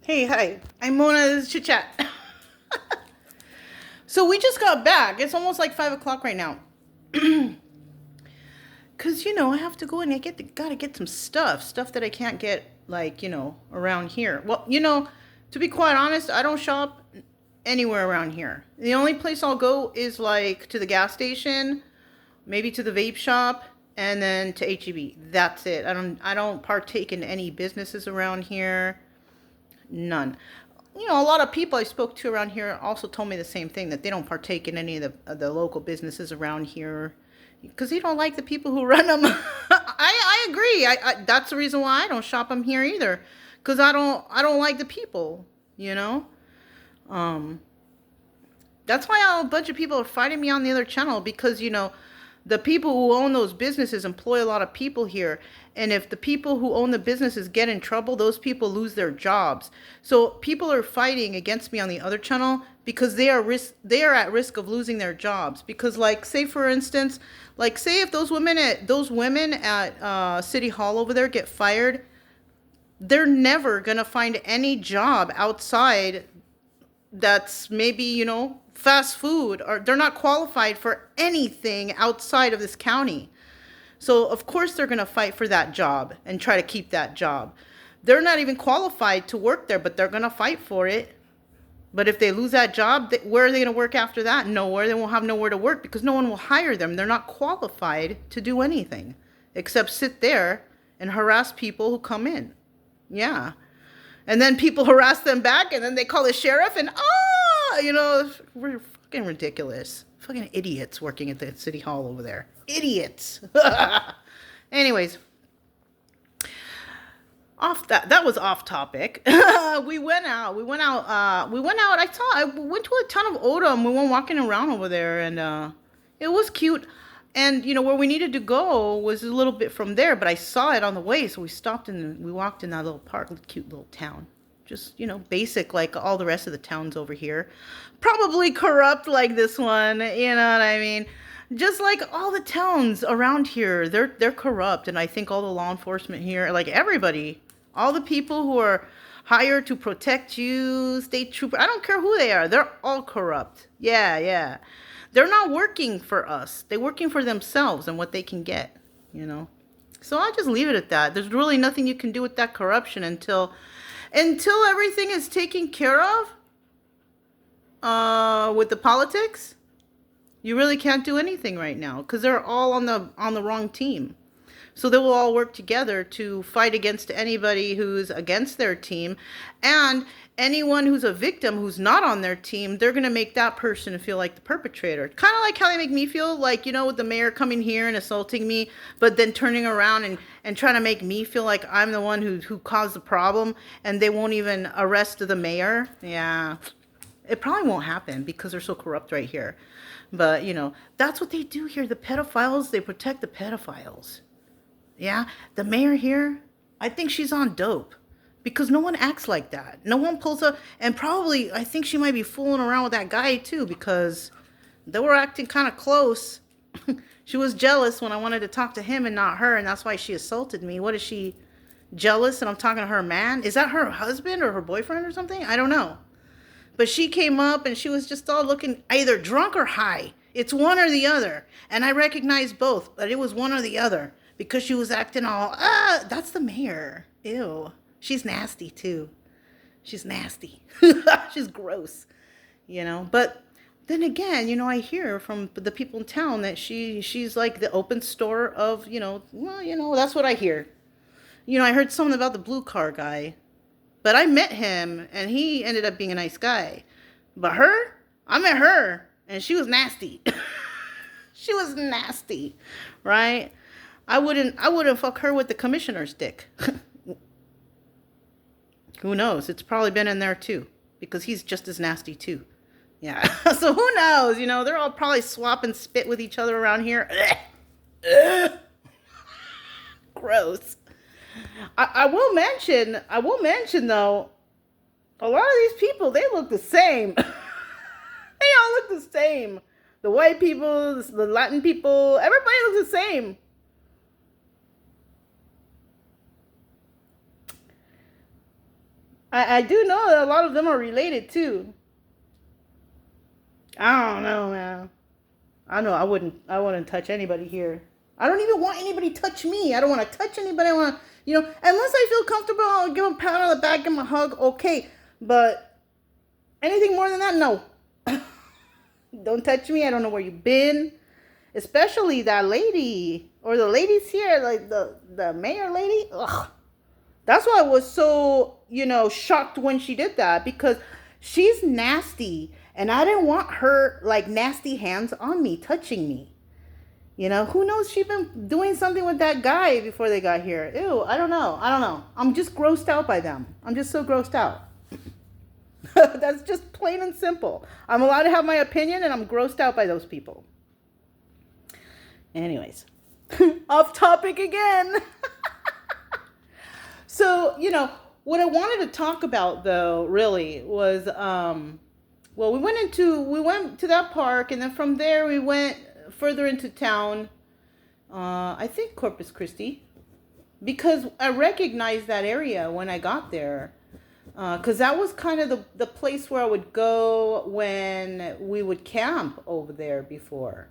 Hey, hi. I'm Mona. This is Chit Chat. So we just got back. It's almost like 5 o'clock right now. Cause I have to go and gotta get some stuff that I can't get around here. Well, to be quite honest, I don't shop anywhere around here. The only place I'll go is like to the gas station, maybe to the vape shop, and then to HEB. That's it. I don't partake in any businesses around here. None. A lot of people I spoke to around here also told me the same thing, that they don't partake in any of the local businesses around here because they don't like the people who run them. I agree. That's the reason why I don't shop them here either, because I don't like the people. You know. Um, that's why a bunch of people are fighting me on the other channel, because the people who own those businesses employ a lot of people here. And if the people who own the businesses get in trouble, those people lose their jobs. So people are fighting against me on the other channel because they are at risk of losing their jobs. Because say for instance, say if those women at City Hall over there get fired, they're never going to find any job outside that's maybe, fast food, or they're not qualified for anything outside of this county. So of course they're going to fight for that job and try to keep that job. They're not even qualified to work there, but they're going to fight for it. But if they lose that job, where are they going to work after that? Nowhere. They won't have nowhere to work because no one will hire them. They're not qualified to do anything except sit there and harass people who come in. Yeah. And then people harass them back, and then they call the sheriff, and we're fucking ridiculous. Fucking idiots working at the city hall over there. Idiots. Anyways, that was off topic. We went out. I went to a town of Odom. We went walking around over there, and it was cute. And where we needed to go was a little bit from there, but I saw it on the way, so we stopped and we walked in that little park, cute little town. Just basic like all the rest of the towns over here. Probably corrupt like this one, you know what I mean? Just like all the towns around here, they're corrupt, and I think all the law enforcement here, like everybody, all the people who are hired to protect you, state trooper, I don't care who they are, they're all corrupt. Yeah. They're not working for us. They're working for themselves and what they can get, So I just leave it at that. There's really nothing you can do with that corruption until everything is taken care of with the politics. You really can't do anything right now because they're all on the wrong team. So they will all work together to fight against anybody who's against their team, and anyone who's a victim who's not on their team, they're going to make that person feel like the perpetrator. Kind of like how they make me feel, like, with the mayor coming here and assaulting me, but then turning around and trying to make me feel like I'm the one who caused the problem, and they won't even arrest the mayor. Yeah, it probably won't happen because they're so corrupt right here. But, that's what they do here. The pedophiles, they protect the pedophiles. Yeah, the mayor here, I think she's on dope. Because no one acts like that. No one pulls up. And probably, I think she might be fooling around with that guy too, because they were acting kind of close. She was jealous when I wanted to talk to him and not her, and that's why she assaulted me. What is she, jealous and I'm talking to her man? Is that her husband or her boyfriend or something? I don't know. But she came up and she was just all looking either drunk or high. It's one or the other. And I recognized both, but it was one or the other. Because she was acting all, that's the mayor. Ew. She's nasty, too. She's nasty. She's gross, But then again, I hear from the people in town that she's like the open store of, that's what I hear. I heard something about the blue car guy. But I met him, and he ended up being a nice guy. But her, I met her, and she was nasty. She was nasty, right? I wouldn't fuck her with the commissioner's dick. Who knows? It's probably been in there too, because he's just as nasty too. Yeah. So who knows? They're all probably swapping spit with each other around here. Gross. I will mention though, a lot of these people, they look the same. They all look the same. The white people, the Latin people, everybody looks the same. I do know that a lot of them are related too. I don't know, man. I know I wouldn't touch anybody here. I don't even want anybody to touch me. I don't want to touch anybody. I want to, unless I feel comfortable, I'll give them a pat on the back, give them a hug, okay. But anything more than that, no. Don't touch me. I don't know where you've been. Especially that lady or the ladies here, like the mayor lady. Ugh. That's why I was so, shocked when she did that, because she's nasty and I didn't want her like nasty hands on me, touching me. Who knows? She's been doing something with that guy before they got here. Ew, I don't know. I'm just grossed out by them. I'm just so grossed out. That's just plain and simple. I'm allowed to have my opinion and I'm grossed out by those people. Anyways, off topic again. So, what I wanted to talk about though, really, was, well, we went to that park, and then from there we went further into town, I think Corpus Christi, because I recognized that area when I got there, because that was kind of the place where I would go when we would camp over there before.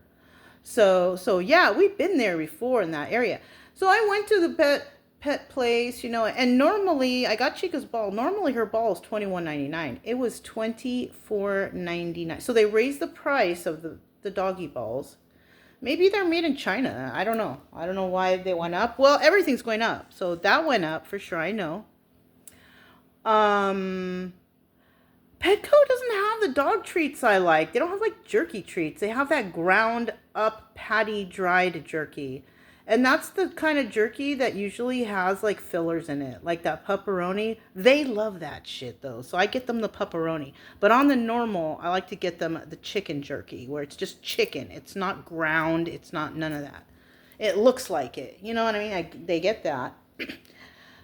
So yeah, we've been there before in that area. So I went to the pet place, and normally I got Chica's ball. Normally her ball is $21.99. It was $24.99. So they raised the price of the doggy balls. Maybe they're made in China. I don't know. I don't know why they went up. Well, everything's going up. So that went up for sure. I know. Petco doesn't have the dog treats I like. They don't have like jerky treats. They have that ground up patty dried jerky. And that's the kind of jerky that usually has like fillers in it, like that pepperoni. They love that shit though. So I get them the pepperoni. But on the normal, I like to get them the chicken jerky, where it's just chicken. It's not ground. It's not none of that. It looks like it. You know what I mean? They get that.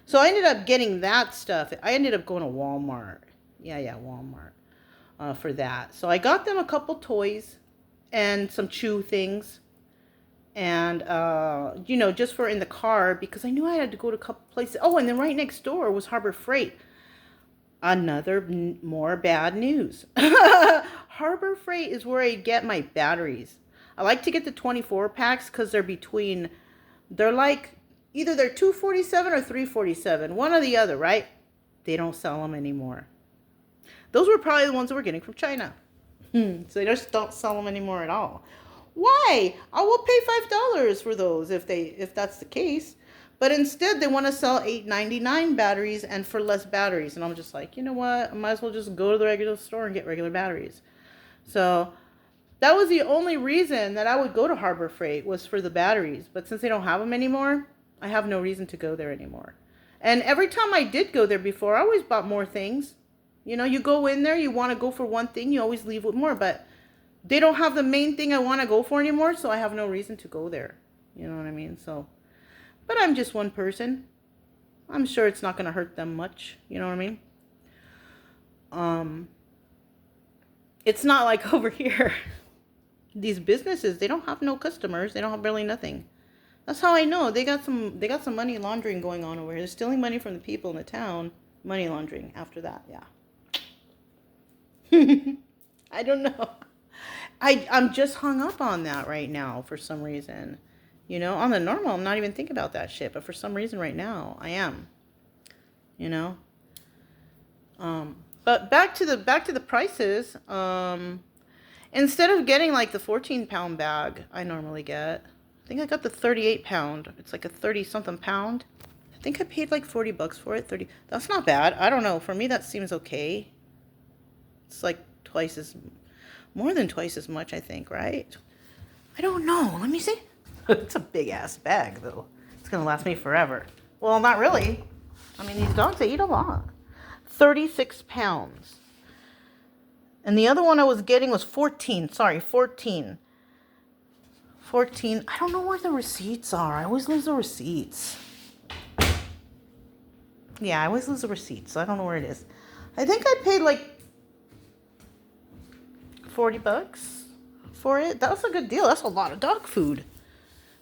So I ended up getting that stuff. I ended up going to Walmart. Yeah, Walmart for that. So I got them a couple toys and some chew things. And, just for in the car, because I knew I had to go to a couple places. Oh, and then right next door was Harbor Freight. Another more bad news. Harbor Freight is where I get my batteries. I like to get the 24 packs because they're like, either they're $247 or $347. One or the other, right? They don't sell them anymore. Those were probably the ones that we're getting from China. So they just don't sell them anymore at all. Why? I will pay $5 for those if that's the case. But instead, they want to sell $8.99 batteries and for less batteries. And I'm just like, you know what? I might as well just go to the regular store and get regular batteries. So that was the only reason that I would go to Harbor Freight, was for the batteries. But since they don't have them anymore, I have no reason to go there anymore. And every time I did go there before, I always bought more things. You go in there, you want to go for one thing, you always leave with more. But they don't have the main thing I want to go for anymore, so I have no reason to go there. You know what I mean? So, but I'm just one person. I'm sure it's not going to hurt them much. You know what I mean? It's not like over here. These businesses, they don't have no customers. They don't have barely nothing. That's how I know. They got some money laundering going on over here. They're stealing money from the people in the town. Money laundering after that, yeah. I don't know. I'm just hung up on that right now for some reason. On the normal, I'm not even thinking about that shit. But for some reason right now, I am. But back to the prices. Instead of getting like the 14-pound bag I normally get, I think I got the 38-pound. It's like a 30-something pound. I think I paid like $40 for it. 30. That's not bad. I don't know. For me, that seems okay. It's like more than twice as much, I think, right? I don't know. Let me see. It's a big-ass bag, though. It's going to last me forever. Well, not really. I mean, these dogs, they eat a lot. 36 pounds. And the other one I was getting was 14. Sorry, 14. 14. I don't know where the receipts are. I always lose the receipts. Yeah, I always lose the receipts. So I don't know where it is. I think I paid like $40 for it. That was a good deal. That's a lot of dog food.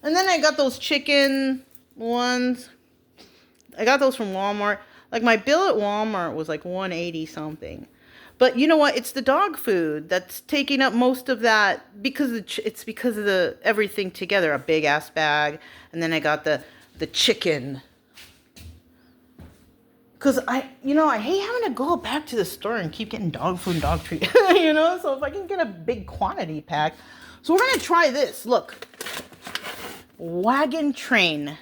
And then I got those chicken ones. I got those from Walmart. Like my bill at Walmart was like 180 something. But you know what? It's the dog food that's taking up most of that because it's because of the everything together. A big ass bag, and then I got the chicken. Cause I hate having to go back to the store and keep getting dog food and dog treat. So if I can get a big quantity pack, so we're gonna try this. Look, wagon train.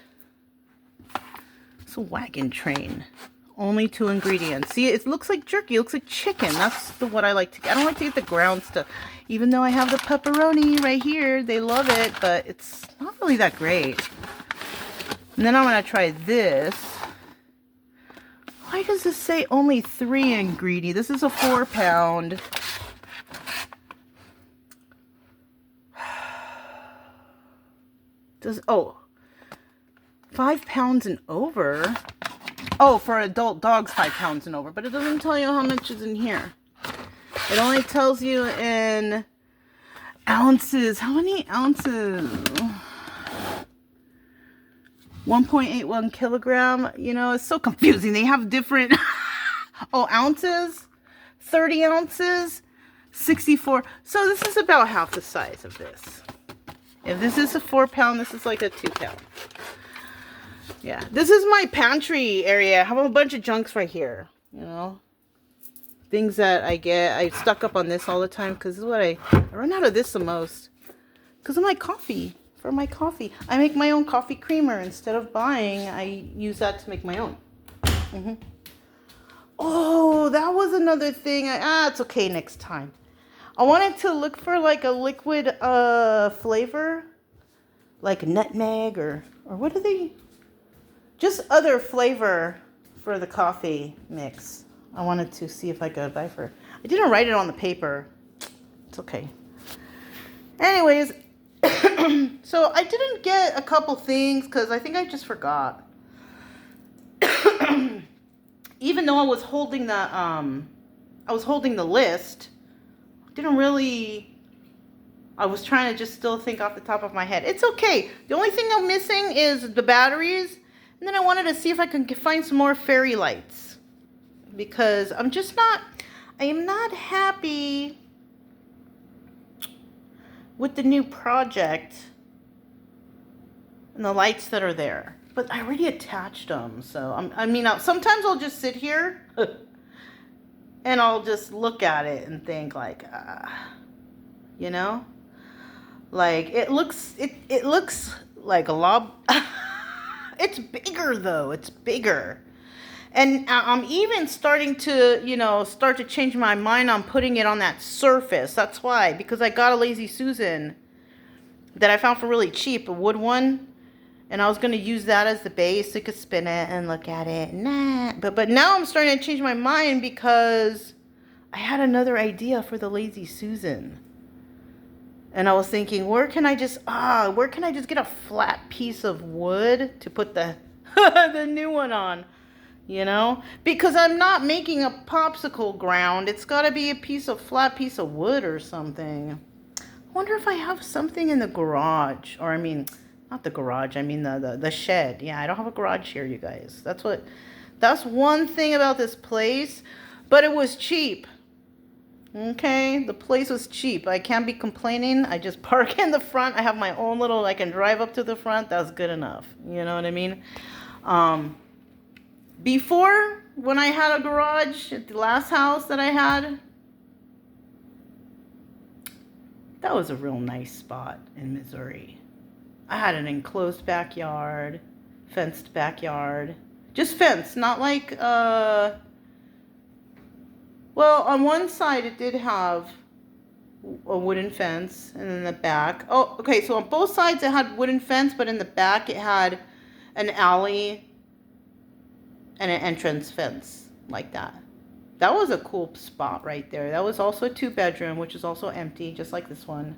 It's a wagon train. Only 2 ingredients. See, it looks like jerky. It looks like chicken. That's what I like to get. I don't like to get the ground stuff. Even though I have the pepperoni right here. They love it, but it's not really that great. And then I'm going to try this. Why does this say only 3 ingredients? This is a 4-pound. Oh, 5 pounds and over. Oh, for adult dogs, 5 pounds and over. But it doesn't tell you how much is in here. It only tells you in ounces. How many ounces? 1.81 kilogram. It's so confusing. They have different ounces. 30 ounces. 64. So this is about half the size of this. If this is a 4-pound, this is like a 2-pound. Yeah, this is my pantry area. I have a bunch of junks right here, Things that I get. I stock up on this all the time because this is what I run out of this the most. Because of my coffee. For my coffee. I make my own coffee creamer. Instead of buying, I use that to make my own. Oh, that was another thing. It's okay next time. I wanted to look for like a liquid flavor. Like nutmeg or what are they? Just other flavor for the coffee mix. I wanted to see if I could buy for. I didn't write it on the paper. It's okay. Anyways, so I didn't get a couple things because I think I just forgot. Even though I was holding the list, didn't really. I was trying to just still think off the top of my head. It's okay. The only thing I'm missing is the batteries. And then I wanted to see if I could find some more fairy lights. Because I am not happy with the new project and the lights that are there. But I already attached them. So, sometimes I'll just sit here and I'll just look at it and think like, Like, it looks like a lob. It's bigger, though. It's bigger. And I'm even starting to, change my mind on putting it on that surface. That's why. Because I got a Lazy Susan that I found for really cheap, a wood one. And I was going to use that as the base. I could spin it and look at it. But now I'm starting to change my mind because I had another idea for the Lazy Susan. And I was thinking, where can I just get a flat piece of wood to put the the new one on, Because I'm not making a popsicle ground. It's got to be a flat piece of wood or something. I wonder if I have something in the garage. Or, not the garage. The shed. Yeah, I don't have a garage here, you guys. That's one thing about this place. But it was cheap. Okay, the place was cheap. I can't be complaining. I just park in the front. I have my own little, I can drive up to the front. That's good enough. You know what I mean? Before, when I had a garage at the last house that I had, that was a real nice spot in Missouri. I had an enclosed backyard, fenced backyard. Just fenced, not like, well, on one side it did have a wooden fence, and in the back, oh, okay, so on both sides it had wooden fence, but in the back it had an alley and an entrance fence, like that. That was a cool spot right there. That was also a 2-bedroom, which is also empty, just like this one.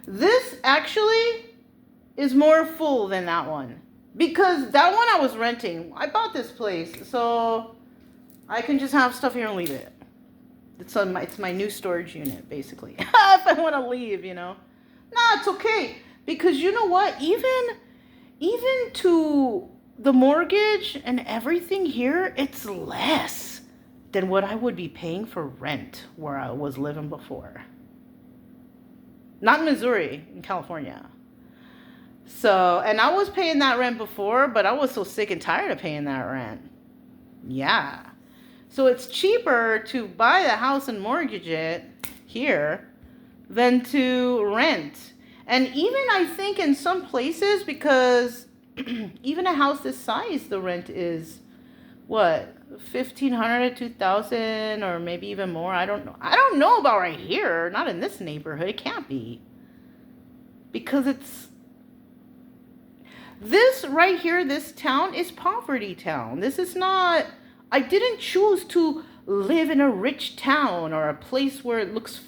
This actually is more full than that one, because that one I was renting. I bought this place, so I can just have stuff here and leave it. It's my new storage unit, basically. If I want to leave, Nah, it's okay. Because you know what? Even to the mortgage and everything here, it's less than what I would be paying for rent where I was living before. Not in Missouri, in California. So, and I was paying that rent before, but I was so sick and tired of paying that rent. Yeah. So it's cheaper to buy the house and mortgage it here than to rent. And even I think in some places, because even a house this size, the rent is what, 1,500, 2,000, or maybe even more. I don't know. I don't know about right here. Not in this neighborhood. It can't be, because it's this right here. This town is poverty town. This is not. I didn't choose to live in a rich town or a place where it looks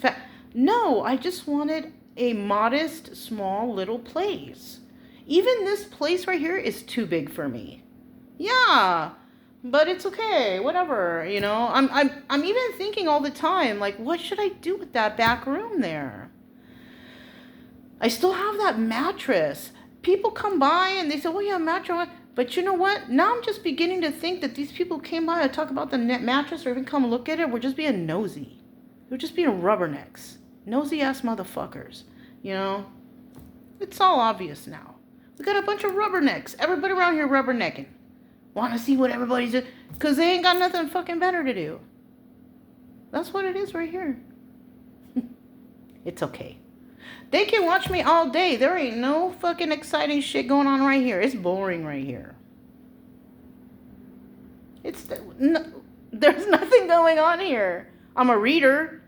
No, I just wanted a modest, small, little place. Even this place right here is too big for me. Yeah, but it's okay. Whatever, you know. I'm even thinking all the time, like, what should I do with that back room there? I still have that mattress. People come by and they say, "Oh yeah, mattress." But you know what? Now I'm just beginning to think that these people came by to talk about the mattress or even come look at it. We're just being nosy. We're just being rubbernecks. Nosy ass motherfuckers. You know? It's all obvious now. We got a bunch of rubbernecks. Everybody around here rubbernecking. Want to see what everybody's doing. Because they ain't got nothing fucking better to do. That's what it is right here. It's okay. They can watch me all day. There ain't no fucking exciting shit going on right here. It's boring right here. There's nothing going on here. I'm a reader.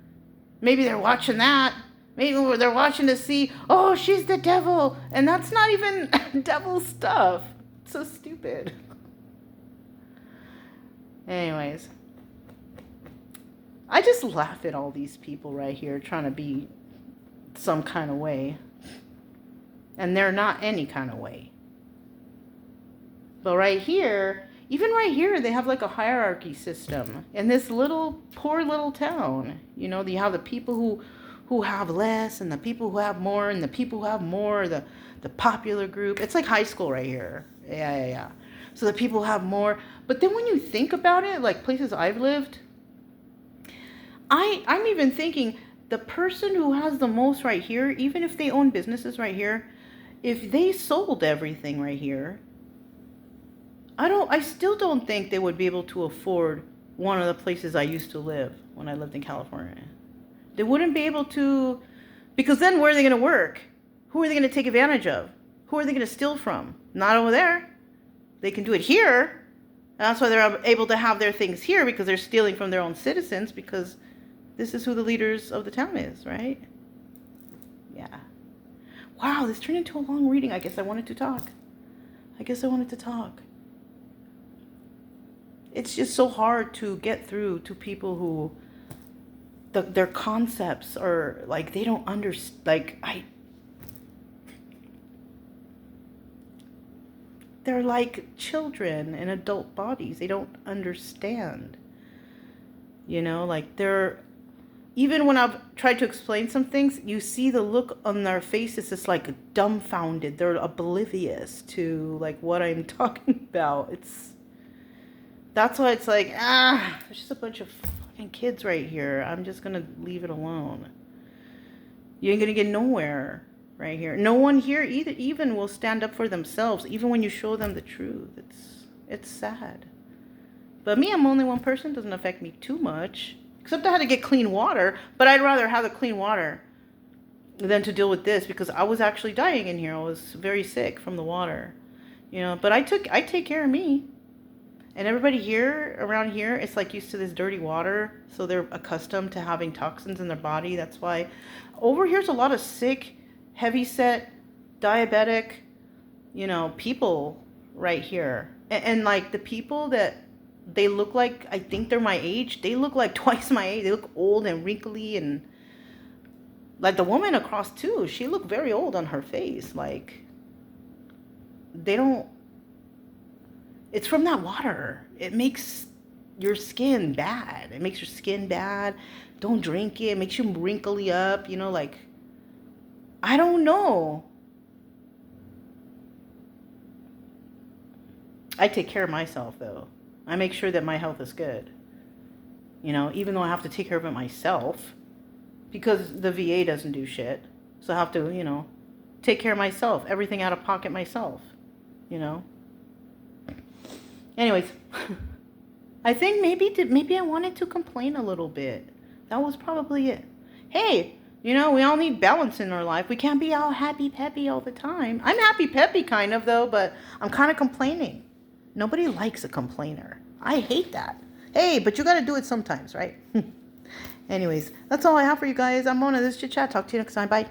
Maybe they're watching that. Maybe they're watching to see, oh, she's the devil. And that's not even devil stuff. It's so stupid. Anyways. I just laugh at all these people right here trying to be some kind of way. And they're not any kind of way. But right here, even right here, they have like a hierarchy system. In this little, poor little town. You know, you have the people who have less, and the people who have more, and the people who have more, the popular group. It's like high school right here. Yeah. So the people who have more. But then when you think about it, like places I've lived, I'm even thinking, the person who has the most right here, even if they own businesses right here, if they sold everything right here, I still don't think they would be able to afford one of the places I used to live when I lived in California. They wouldn't be able to, because then where are they going to work? Who are they going to take advantage of? Who are they going to steal from? Not over there. They can do it here. And that's why they're able to have their things here, because they're stealing from their own citizens, because this is who the leaders of the town is, right? Yeah. Wow, this turned into a long reading. I guess I wanted to talk. It's just so hard to get through to people who their concepts are like, they don't understand. They're like children in adult bodies. They don't understand. You know, like even when I've tried to explain some things, you see the look on their faces. It's like dumbfounded. They're oblivious to like what I'm talking about. That's why it's like, there's just a bunch of fucking kids right here. I'm just going to leave it alone. You ain't going to get nowhere right here. No one here even will stand up for themselves, even when you show them the truth. It's sad. But me, I'm only one person. Doesn't affect me too much. Except I had to get clean water. But I'd rather have the clean water than to deal with this, because I was actually dying in here. I was very sick from the water. You know, but I take care of me. And everybody here, around here, it's like used to this dirty water. So they're accustomed to having toxins in their body. That's why over here's a lot of sick, heavy-set, diabetic, you know, people right here. And like the people that they look like, I think they're my age. They look like twice my age. They look old and wrinkly, and like the woman across too. She looked very old on her face. Like they don't. It's from that water. It makes your skin bad. Don't drink it. It makes you wrinkly up. You know, like, I don't know. I take care of myself, though. I make sure that my health is good. You know, even though I have to take care of it myself, because the VA doesn't do shit. So I have to, you know, take care of myself. Everything out of pocket myself. You know. Anyways, I think maybe I wanted to complain a little bit. That was probably it. Hey, you know, we all need balance in our life. We can't be all happy peppy all the time. I'm happy peppy kind of though, but I'm kind of complaining. Nobody likes a complainer. I hate that. Hey, but you got to do it sometimes, right? Anyways, that's all I have for you guys. I'm Mona. This is Chit Chat. Talk to you next time. Bye.